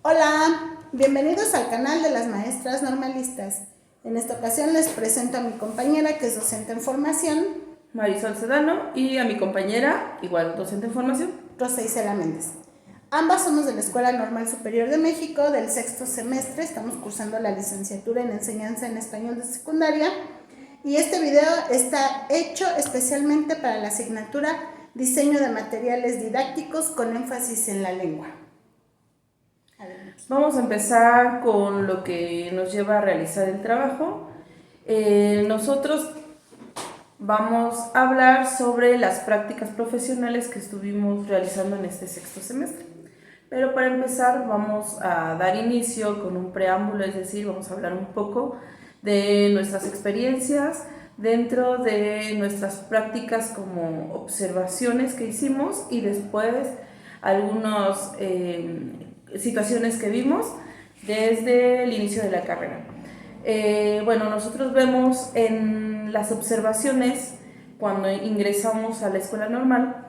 Hola, bienvenidos al canal de las maestras normalistas. En esta ocasión les presento a mi compañera que es docente en formación, Marisol Sedano, y a mi compañera, igual docente en formación, Rosa Isela Méndez. Ambas somos de la Escuela Normal Superior de México, del sexto semestre. Estamos cursando la licenciatura en Enseñanza en Español de Secundaria. Y este video está hecho especialmente para la asignatura Diseño de Materiales Didácticos con énfasis en la lengua. Vamos a empezar con lo que nos lleva a realizar el trabajo. Nosotros vamos a hablar sobre las prácticas profesionales que estuvimos realizando en este sexto semestre. Pero para empezar vamos a dar inicio con un preámbulo, es decir, vamos a hablar un poco de nuestras experiencias dentro de nuestras prácticas como observaciones que hicimos y después algunas situaciones que vimos desde el inicio de la carrera. Bueno, nosotros vemos en las observaciones, cuando ingresamos a la escuela normal,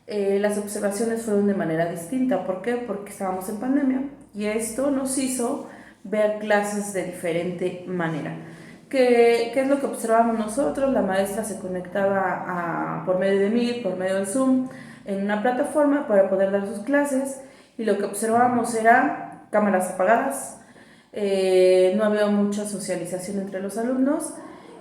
las observaciones fueron de manera distinta. ¿Por qué? Porque estábamos en pandemia y esto nos hizo ver clases de diferente manera. ¿Qué es lo que observamos nosotros? La maestra se conectaba por medio de Meet, por medio de Zoom, en una plataforma para poder dar sus clases, y lo que observábamos era cámaras apagadas, no había mucha socialización entre los alumnos,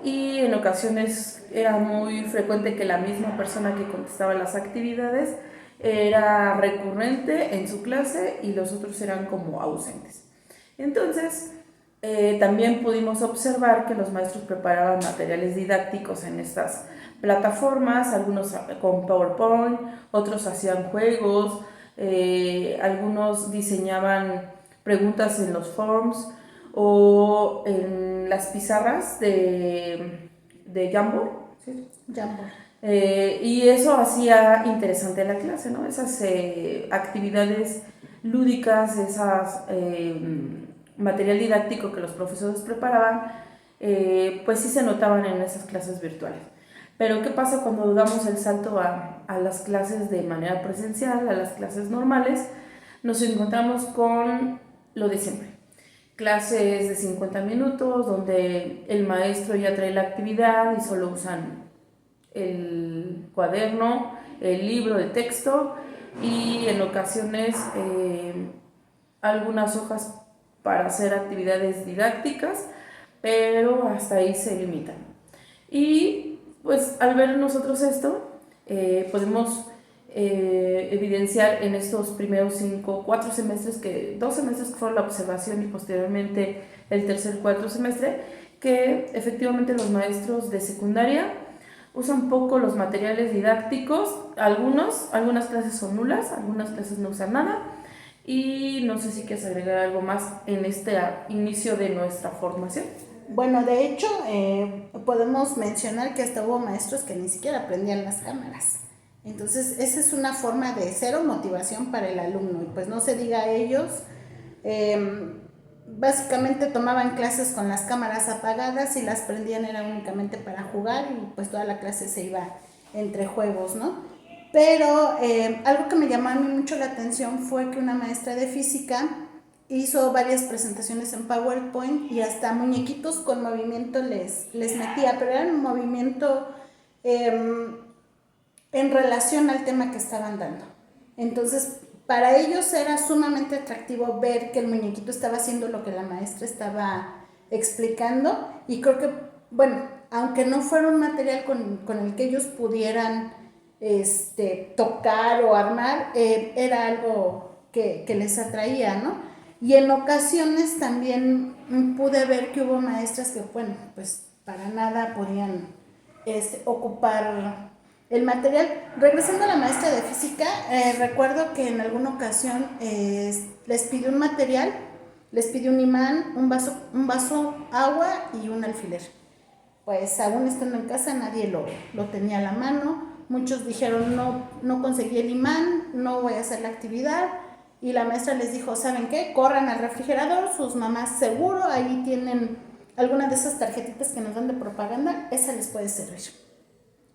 y en ocasiones era muy frecuente que la misma persona que contestaba las actividades era recurrente en su clase y los otros eran como ausentes. Entonces, también pudimos observar que los maestros preparaban materiales didácticos en estas plataformas, algunos con PowerPoint, otros hacían juegos, algunos diseñaban preguntas en los forms o en las pizarras de Jamboard, ¿sí? Jamboard. Y eso hacía interesante la clase, ¿no? Esas actividades lúdicas, esas material didáctico que los profesores preparaban, pues sí se notaban en esas clases virtuales. Pero ¿qué pasa cuando damos el salto a las clases de manera presencial, a las clases normales? Nos encontramos con lo de siempre. Clases de 50 minutos donde el maestro ya trae la actividad y solo usan el cuaderno, el libro de texto y en ocasiones algunas hojas para hacer actividades didácticas, pero hasta ahí se limitan. Y pues al ver nosotros esto, podemos evidenciar en estos primeros 4 semestres, 2 semestres que fueron la observación y posteriormente el tercer 4 semestre, que efectivamente los maestros de secundaria usan poco los materiales didácticos, algunas clases son nulas, algunas clases no usan nada, y no sé si quieres agregar algo más en este inicio de nuestra formación. Bueno, de hecho, podemos mencionar que hasta hubo maestros que ni siquiera prendían las cámaras. Entonces, esa es una forma de cero motivación para el alumno. Y pues no se diga a ellos, básicamente tomaban clases con las cámaras apagadas y las prendían era únicamente para jugar y pues toda la clase se iba entre juegos, ¿no? Pero algo que me llamó a mí mucho la atención fue que una maestra de física hizo varias presentaciones en PowerPoint y hasta muñequitos con movimiento les metía, pero era un movimiento en relación al tema que estaban dando. Entonces, para ellos era sumamente atractivo ver que el muñequito estaba haciendo lo que la maestra estaba explicando, y creo que, bueno, aunque no fuera un material con el que ellos pudieran tocar o armar, era algo que les atraía, ¿no? Y en ocasiones también pude ver que hubo maestras que, bueno, pues para nada podían ocupar el material. Regresando a la maestra de física, recuerdo que en alguna ocasión les pidió un material, les pidió un imán, un vaso, agua y un alfiler. Pues aún estando en casa nadie lo tenía a la mano. Muchos dijeron no conseguí el imán, no voy a hacer la actividad. Y la maestra les dijo, ¿saben qué? Corran al refrigerador, sus mamás seguro ahí tienen alguna de esas tarjetitas que nos dan de propaganda, esa les puede servir.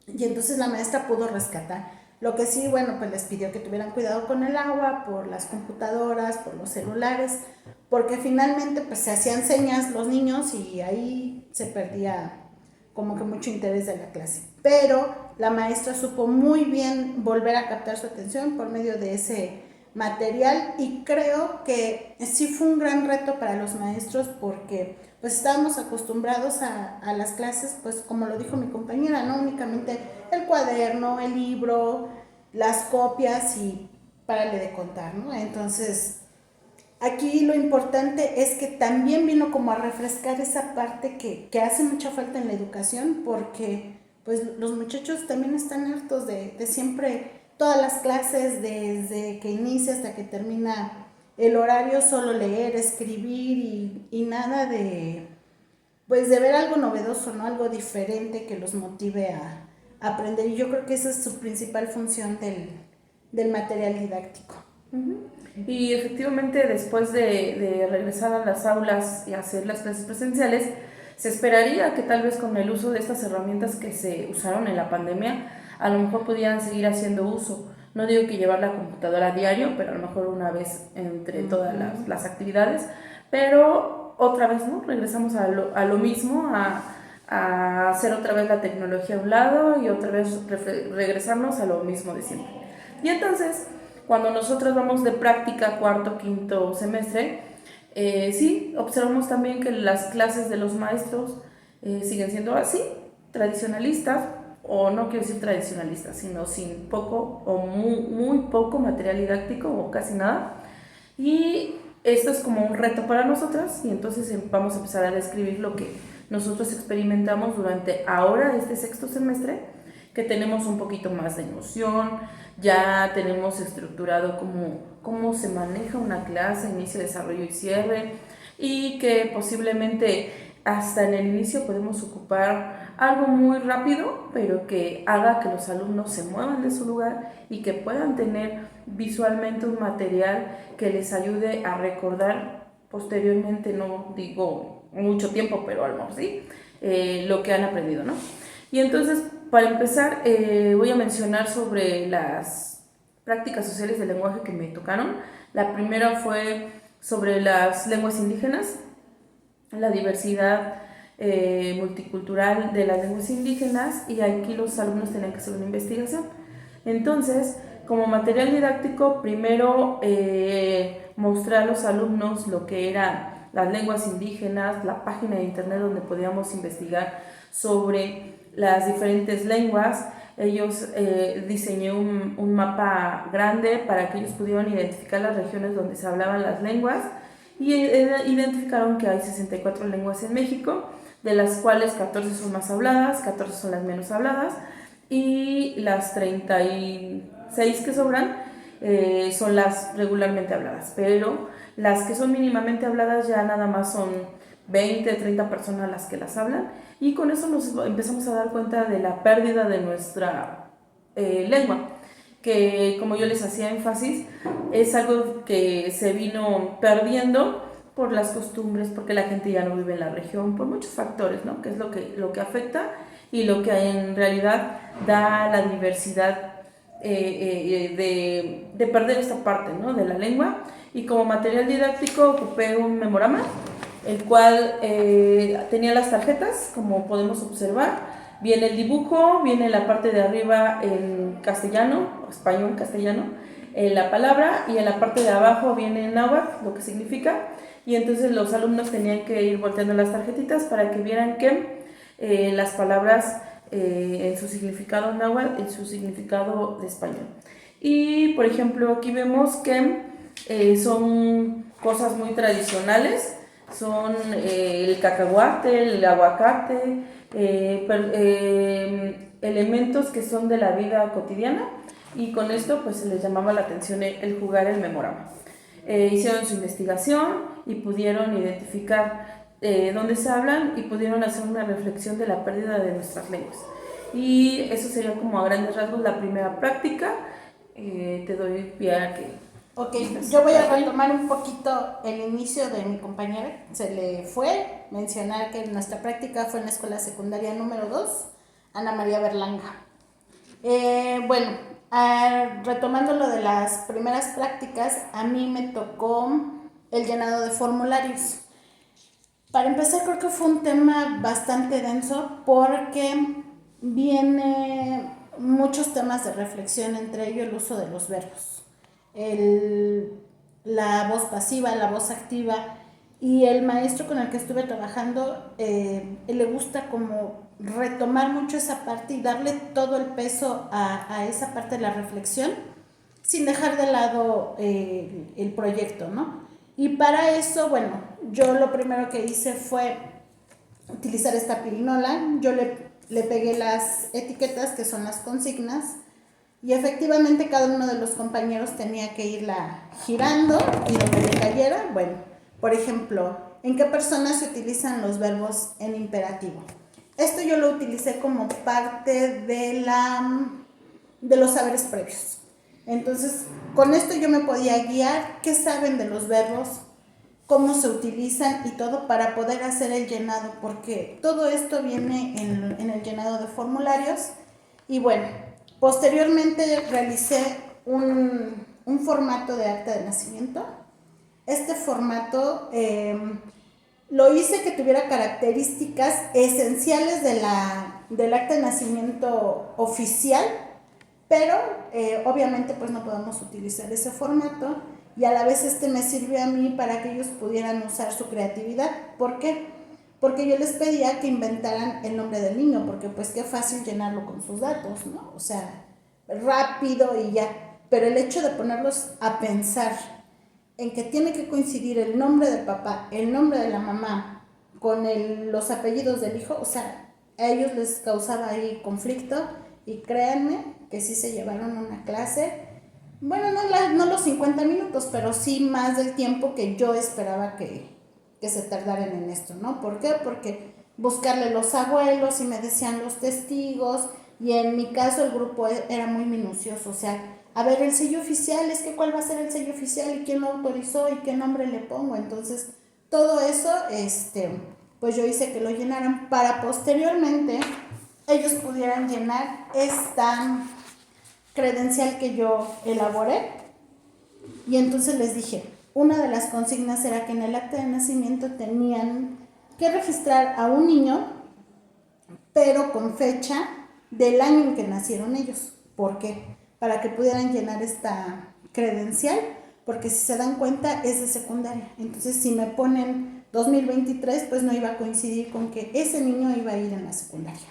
Y entonces la maestra pudo rescatar Lo que sí, bueno, pues les pidió que tuvieran cuidado con el agua, por las computadoras, por los celulares, porque finalmente pues se hacían señas los niños y ahí se perdía como que mucho interés de la clase. Pero la maestra supo muy bien volver a captar su atención por medio de ese material y creo que sí fue un gran reto para los maestros porque pues estábamos acostumbrados a las clases, pues como lo dijo mi compañera, no únicamente el cuaderno, el libro, las copias y párale de contar, ¿no? Entonces, aquí lo importante es que también vino como a refrescar esa parte que hace mucha falta en la educación porque pues los muchachos también están hartos de siempre, todas las clases, desde que inicia hasta que termina el horario, solo leer, escribir y nada de, pues de ver algo novedoso, ¿no? Algo diferente que los motive a aprender. Y yo creo que esa es su principal función del material didáctico. Y efectivamente después de regresar a las aulas y hacer las clases presenciales, se esperaría que tal vez con el uso de estas herramientas que se usaron en la pandemia, a lo mejor pudieran seguir haciendo uso. No digo que llevar la computadora a diario, pero a lo mejor una vez entre todas las actividades, pero otra vez, ¿no? Regresamos a lo mismo, a hacer otra vez la tecnología a un lado y otra vez regresarnos a lo mismo de siempre. Y entonces, cuando nosotros vamos de práctica cuarto, quinto semestre, sí, observamos también que las clases de los maestros siguen siendo así, tradicionalistas, o no quiero decir tradicionalistas, sino sin poco o muy poco material didáctico o casi nada. Y esto es como un reto para nosotras y entonces vamos a empezar a describir lo que nosotros experimentamos durante ahora este sexto semestre, que tenemos un poquito más de noción, ya tenemos estructurado cómo se maneja una clase, inicio, desarrollo y cierre, y que posiblemente hasta en el inicio podemos ocupar algo muy rápido, pero que haga que los alumnos se muevan de su lugar y que puedan tener visualmente un material que les ayude a recordar posteriormente, no digo mucho tiempo, pero a lo mejor sí, lo que han aprendido, ¿no? Y entonces, para empezar, voy a mencionar sobre las prácticas sociales del lenguaje que me tocaron. La primera fue sobre las lenguas indígenas, la diversidad multicultural de las lenguas indígenas, y aquí los alumnos tenían que hacer una investigación. Entonces, como material didáctico, primero mostré a los alumnos lo que eran las lenguas indígenas, la página de internet donde podíamos investigar sobre las diferentes lenguas. Ellos diseñé un mapa grande para que ellos pudieran identificar las regiones donde se hablaban las lenguas y identificaron que hay 64 lenguas en México, de las cuales 14 son más habladas, 14 son las menos habladas y las 36 que sobran son las regularmente habladas, pero las que son mínimamente habladas ya nada más son 20, 30 personas las que las hablan, y con eso nos empezamos a dar cuenta de la pérdida de nuestra lengua, que como yo les hacía énfasis, es algo que se vino perdiendo por las costumbres, porque la gente ya no vive en la región, por muchos factores, ¿no? Que es lo que afecta y lo que en realidad da la diversidad de perder esta parte, ¿no? De la lengua. Y como material didáctico ocupé un memorama, el cual tenía las tarjetas, como podemos observar. Viene el dibujo, viene la parte de arriba en castellano, español castellano, la palabra, y en la parte de abajo viene en náhuatl, lo que significa. Y entonces los alumnos tenían que ir volteando las tarjetitas para que vieran que las palabras en su significado náhuatl, en su significado de español. Y por ejemplo aquí vemos que son cosas muy tradicionales, son el cacahuate, el aguacate, elementos que son de la vida cotidiana, y con esto pues se les llamaba la atención el jugar el memorama. Hicieron su investigación y pudieron identificar dónde se hablan y pudieron hacer una reflexión de la pérdida de nuestras lenguas. Y eso sería como a grandes rasgos la primera práctica. Te doy pie a que... Ok, yo voy a retomar un poquito el inicio de mi compañera. Se le fue mencionar que nuestra práctica fue en la escuela secundaria número 2, Ana María Berlanga. Bueno, retomando lo de las primeras prácticas, a mí me tocó el llenado de formularios. Para empezar, creo que fue un tema bastante denso porque viene muchos temas de reflexión, entre ellos el uso de los verbos, el, la voz pasiva, la voz activa, y el maestro con el que estuve trabajando le gusta como retomar mucho esa parte y darle todo el peso a esa parte de la reflexión sin dejar de lado el proyecto, ¿no? Y para eso, bueno, yo lo primero que hice fue utilizar esta pirinola. Yo le pegué las etiquetas, que son las consignas, y efectivamente cada uno de los compañeros tenía que irla girando y donde le cayera, bueno, por ejemplo, ¿en qué personas se utilizan los verbos en imperativo? Esto yo lo utilicé como parte de los saberes previos. Entonces, con esto yo me podía guiar qué saben de los verbos, cómo se utilizan y todo para poder hacer el llenado, porque todo esto viene en el llenado de formularios. Y bueno, posteriormente realicé un formato de acta de nacimiento. Este formato lo hice que tuviera características esenciales del acta de nacimiento oficial, pero obviamente pues no podemos utilizar ese formato, y a la vez me sirvió a mí para que ellos pudieran usar su creatividad. ¿Por qué? Porque yo les pedía que inventaran el nombre del niño, porque pues qué fácil llenarlo con sus datos, ¿no? O sea, rápido y ya. Pero el hecho de ponerlos a pensar en que tiene que coincidir el nombre del papá, el nombre de la mamá, con los apellidos del hijo, o sea, a ellos les causaba ahí conflicto, y créanme que sí se llevaron una clase, bueno, no los 50 minutos, pero sí más del tiempo que yo esperaba que se tardaran en esto, ¿no? ¿Por qué? Porque buscarle los abuelos y me decían los testigos, y en mi caso el grupo era muy minucioso, o sea, a ver, el sello oficial, es que cuál va a ser el sello oficial y quién lo autorizó y qué nombre le pongo. Entonces, todo eso, pues yo hice que lo llenaran para posteriormente ellos pudieran llenar esta credencial que yo elaboré. Y entonces les dije, una de las consignas era que en el acta de nacimiento tenían que registrar a un niño, pero con fecha del año en que nacieron ellos. ¿Por qué? Para que pudieran llenar esta credencial, porque si se dan cuenta es de secundaria. Entonces, si me ponen 2023, pues no iba a coincidir con que ese niño iba a ir en la secundaria.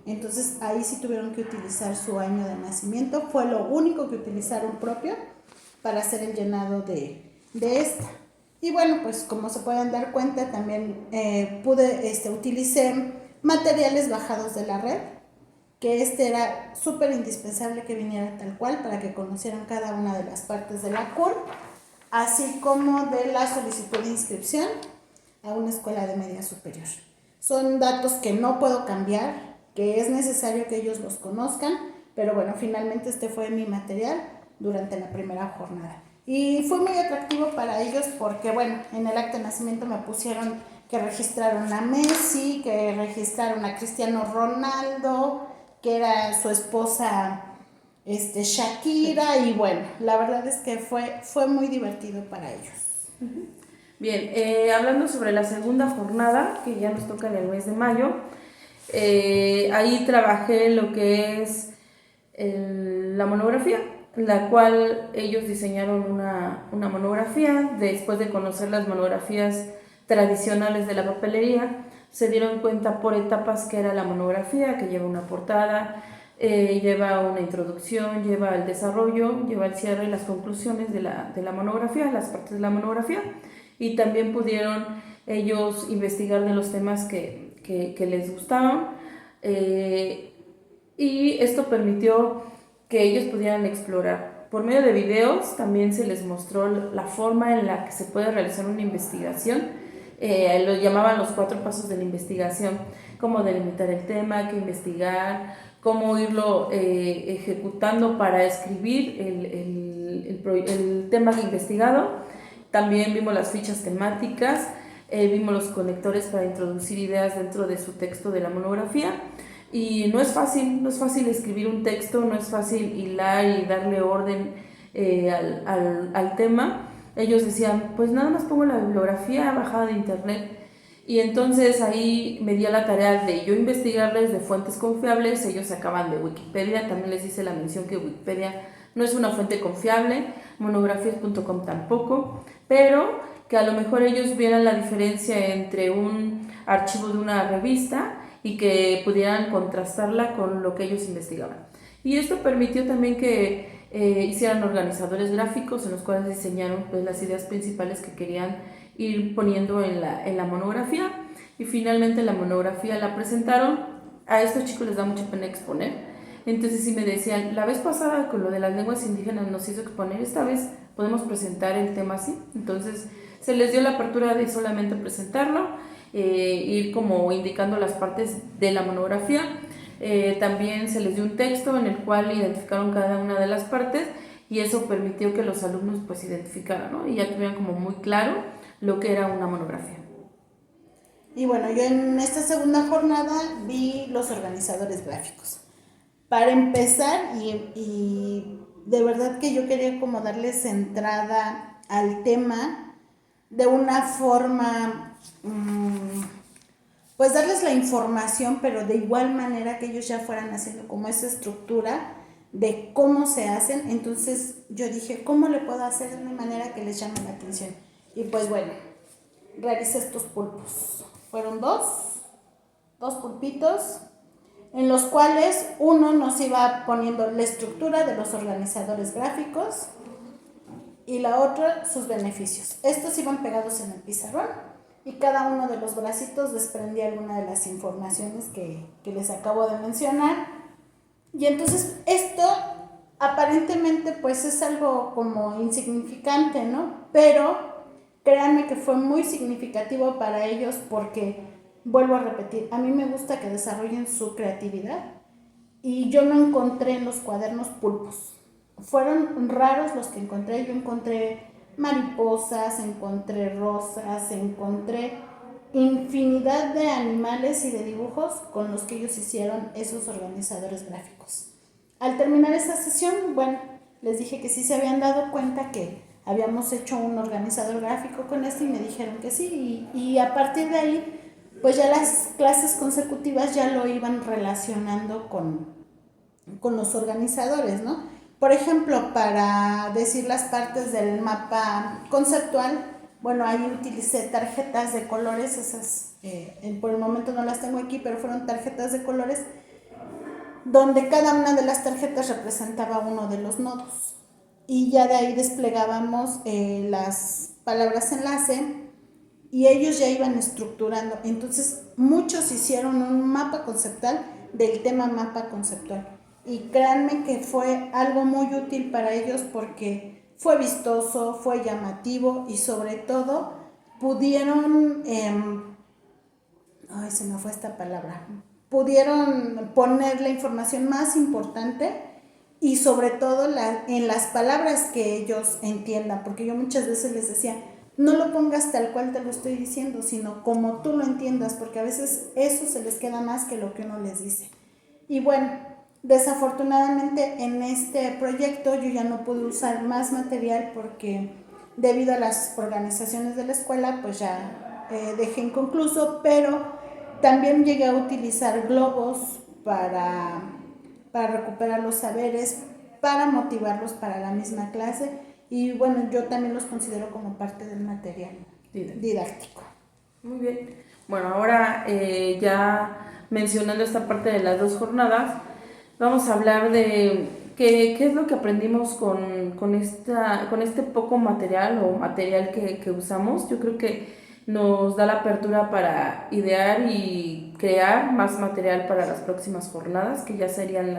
Entonces, ahí sí tuvieron que utilizar su año de nacimiento. Fue lo único que utilizaron propio para hacer el llenado de esta. Y bueno, pues como se pueden dar cuenta, también utilicé materiales bajados de la red, que era súper indispensable que viniera tal cual para que conocieran cada una de las partes de la CUR, así como de la solicitud de inscripción a una escuela de media superior. Son datos que no puedo cambiar, que es necesario que ellos los conozcan, pero bueno, finalmente este fue mi material durante la primera jornada. Y fue muy atractivo para ellos porque, bueno, en el acta de nacimiento me pusieron que registraron a Messi, que registraron a Cristiano Ronaldo, que era su esposa Shakira, y bueno, la verdad es que fue muy divertido para ellos. Bien, hablando sobre la segunda jornada, que ya nos toca en el mes de mayo, ahí trabajé lo que es la monografía, la cual ellos diseñaron una monografía. Después de conocer las monografías tradicionales de la papelería, se dieron cuenta por etapas que era la monografía, que lleva una portada, lleva una introducción, lleva el desarrollo, lleva el cierre y las conclusiones de la monografía, las partes de la monografía, y también pudieron ellos investigar de los temas que les gustaban, y esto permitió que ellos pudieran explorar. Por medio de videos también se les mostró la forma en la que se puede realizar una investigación. Lo llamaban los 4 pasos de la investigación: cómo delimitar el tema, qué investigar, cómo irlo ejecutando para escribir el tema investigado. También vimos las fichas temáticas, vimos los conectores para introducir ideas dentro de su texto de la monografía. Y no es fácil escribir un texto, no es fácil hilar y darle orden al tema. Ellos decían, pues nada más pongo la bibliografía bajada de internet. Y entonces ahí me di a la tarea de yo investigarles de fuentes confiables. Ellos sacaban de Wikipedia, también les hice la mención que Wikipedia no es una fuente confiable, monografías.com tampoco, pero que a lo mejor ellos vieran la diferencia entre un archivo de una revista y que pudieran contrastarla con lo que ellos investigaban. Y esto permitió también que hicieran organizadores gráficos en los cuales diseñaron pues, las ideas principales que querían ir poniendo en la monografía, y finalmente la monografía la presentaron. A estos chicos les da mucha pena exponer, entonces sí me decían, la vez pasada con lo de las lenguas indígenas nos hizo exponer, esta vez podemos presentar el tema así. Entonces se les dio la apertura de solamente presentarlo, ir como indicando las partes de la monografía. También se les dio un texto en el cual identificaron cada una de las partes, y eso permitió que los alumnos pues identificaran, ¿no? Y ya tuvieran como muy claro lo que era una monografía. Y bueno, yo en esta segunda jornada vi los organizadores gráficos. Para empezar, y de verdad que yo quería como darles entrada al tema de una forma, pues darles la información, pero de igual manera que ellos ya fueran haciendo como esa estructura de cómo se hacen. Entonces yo dije, ¿cómo le puedo hacer de una manera que les llame la atención? Y pues bueno, realicé estos pulpos. Fueron dos pulpitos, en los cuales uno nos iba poniendo la estructura de los organizadores gráficos y la otra sus beneficios. Estos iban pegados en el pizarrón y cada uno de los bracitos desprendía alguna de las informaciones que les acabo de mencionar. Y entonces esto aparentemente pues es algo como insignificante, ¿no? Pero créanme que fue muy significativo para ellos porque, vuelvo a repetir, a mí me gusta que desarrollen su creatividad y yo no encontré en los cuadernos pulpos. Fueron raros los que encontré. Yo encontré mariposas, encontré rosas, encontré infinidad de animales y de dibujos con los que ellos hicieron esos organizadores gráficos. Al terminar esa sesión, bueno, les dije que sí se habían dado cuenta que habíamos hecho un organizador gráfico con esto y me dijeron que sí, y a partir de ahí pues ya las clases consecutivas ya lo iban relacionando con los organizadores, ¿no? Por ejemplo, para decir las partes del mapa conceptual, bueno, ahí utilicé tarjetas de colores, esas por el momento no las tengo aquí, pero fueron tarjetas de colores donde cada una de las tarjetas representaba uno de los nodos. Y ya de ahí desplegábamos las palabras enlace y ellos ya iban estructurando. Entonces muchos hicieron un mapa conceptual del tema mapa conceptual. Y créanme que fue algo muy útil para ellos porque fue vistoso, fue llamativo y sobre todo pudieron, se me fue esta palabra, pudieron poner la información más importante y sobre todo en las palabras que ellos entiendan, porque yo muchas veces les decía, no lo pongas tal cual te lo estoy diciendo, sino como tú lo entiendas, porque a veces eso se les queda más que lo que uno les dice. Y bueno, desafortunadamente en este proyecto yo ya no pude usar más material porque debido a las organizaciones de la escuela pues ya dejé inconcluso, pero también llegué a utilizar globos para recuperar los saberes, para motivarlos para la misma clase y bueno, yo también los considero como parte del material didáctico. Muy bien. Bueno, ahora ya mencionando esta parte de las 2 jornadas, vamos a hablar de qué es lo que aprendimos con este poco material o material que usamos. Yo creo que nos da la apertura para idear y crear más material para las próximas jornadas, que ya serían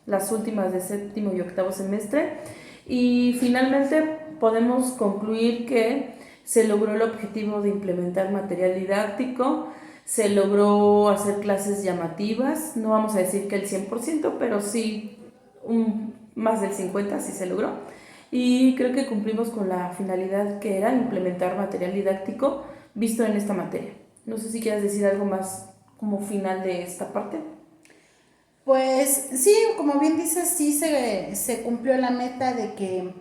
las últimas de 7º y 8º semestre. Y finalmente podemos concluir que se logró el objetivo de implementar material didáctico, se logró hacer clases llamativas, no vamos a decir que el 100%, pero sí más del 50% sí se logró. Y creo que cumplimos con la finalidad que era implementar material didáctico visto en esta materia. No sé si quieres decir algo más como final de esta parte. Pues sí, como bien dices, sí se cumplió la meta de que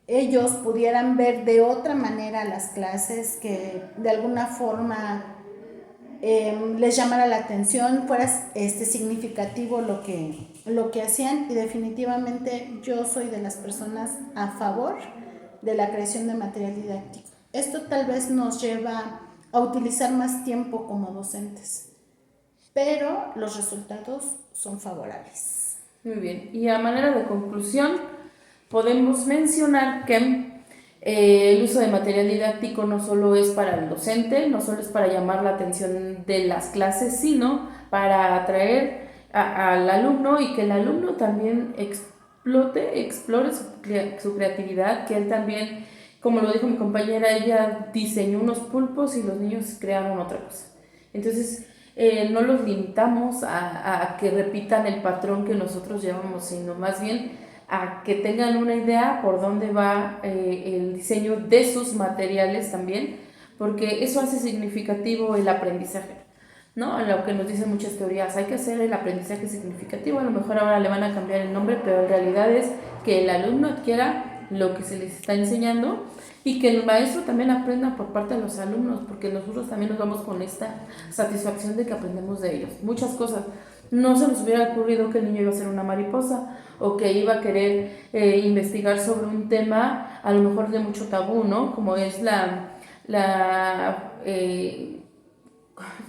ellos pudieran ver de otra manera las clases, que de alguna forma les llamara la atención, fuera significativo lo que hacían, y definitivamente yo soy de las personas a favor de la creación de material didáctico. Esto tal vez nos lleva a utilizar más tiempo como docentes, pero los resultados son favorables. Muy bien. Y a manera de conclusión, podemos mencionar que el uso de material didáctico no solo es para el docente, no solo es para llamar la atención de las clases, sino para atraer al alumno y que el alumno también explore su creatividad, que él también, como lo dijo mi compañera, ella diseñó unos pulpos y los niños crearon otra cosa. Entonces, no los limitamos a que repitan el patrón que nosotros llevamos, sino más bien a que tengan una idea por dónde va el diseño de sus materiales también, porque eso hace significativo el aprendizaje, ¿no? A lo que nos dicen muchas teorías, hay que hacer el aprendizaje significativo, a lo mejor ahora le van a cambiar el nombre, pero en realidad es que el alumno adquiera lo que se les está enseñando y que el maestro también aprenda por parte de los alumnos, porque nosotros también nos vamos con esta satisfacción de que aprendemos de ellos. Muchas cosas. No se nos hubiera ocurrido que el niño iba a ser una mariposa o que iba a querer investigar sobre un tema a lo mejor de mucho tabú, ¿no? Como es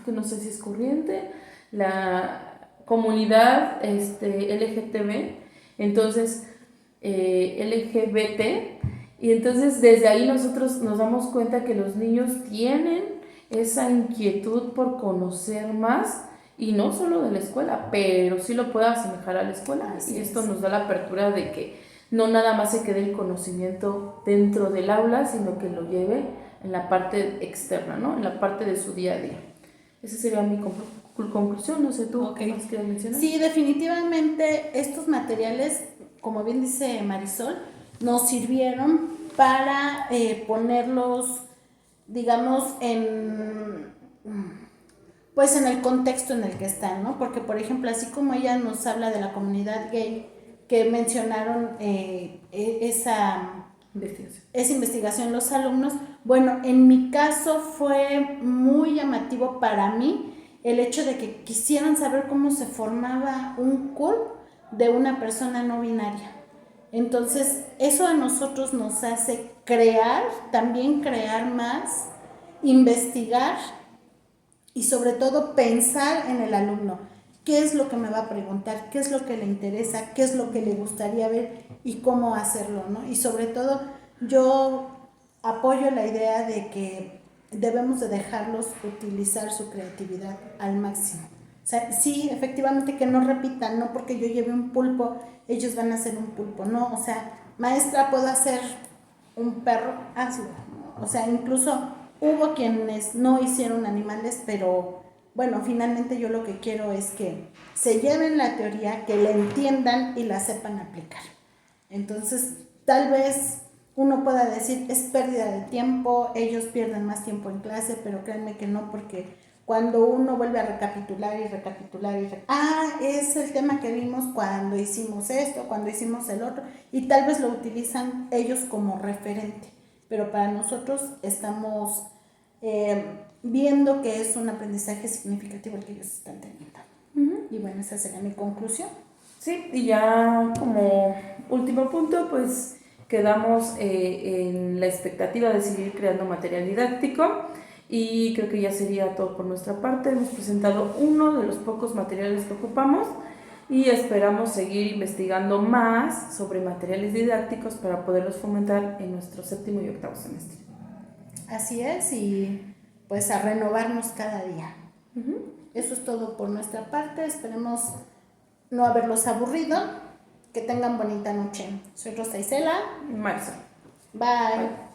que no sé si es corriente, la comunidad LGTB, entonces LGBT, y entonces desde ahí nosotros nos damos cuenta que los niños tienen esa inquietud por conocer más, y no solo de la escuela, pero sí lo puede asemejar a la escuela. Así y esto nos da la apertura de que no nada más se quede el conocimiento dentro del aula, sino que lo lleve en la parte externa, ¿no? En la parte de su día a día. Esa sería mi conclusión, no sé tú, ¿qué más quieres mencionar? Sí, definitivamente estos materiales, como bien dice Marisol, nos sirvieron para ponerlos, digamos, pues en el contexto en el que están, ¿no? Porque, por ejemplo, así como ella nos habla de la comunidad gay, que mencionaron esa investigación los alumnos, bueno, en mi caso fue muy llamativo para mí el hecho de que quisieran saber cómo se formaba un cuerpo de una persona no binaria. Entonces, eso a nosotros nos hace también crear más, investigar y sobre todo pensar en el alumno. ¿Qué es lo que me va a preguntar? ¿Qué es lo que le interesa? ¿Qué es lo que le gustaría ver? Y cómo hacerlo, ¿no? Y sobre todo, yo apoyo la idea de que debemos de dejarlos utilizar su creatividad al máximo. O sea, sí, efectivamente que no repitan, no porque yo lleve un pulpo, ellos van a hacer un pulpo, no. O sea, maestra, puedo hacer un perro, hazlo. O sea, incluso hubo quienes no hicieron animales, pero bueno, finalmente yo lo que quiero es que se lleven la teoría, que la entiendan y la sepan aplicar. Entonces, tal vez uno pueda decir, es pérdida de tiempo, ellos pierden más tiempo en clase, pero créanme que no, porque cuando uno vuelve a recapitular es el tema que vimos cuando hicimos esto, cuando hicimos el otro, y tal vez lo utilizan ellos como referente, pero para nosotros estamos viendo que es un aprendizaje significativo el que ellos están teniendo. Y bueno, esa sería mi conclusión. Sí, y ya como último punto, pues quedamos en la expectativa de seguir creando material didáctico, y creo que ya sería todo por nuestra parte. Hemos presentado uno de los pocos materiales que ocupamos y esperamos seguir investigando más sobre materiales didácticos para poderlos fomentar en nuestro 7º y 8º semestre. Así es, y pues a renovarnos cada día. Eso es todo por nuestra parte. Esperemos no haberlos aburrido. Que tengan bonita noche. Soy Rosa Isela. Marisol. Bye. Bye.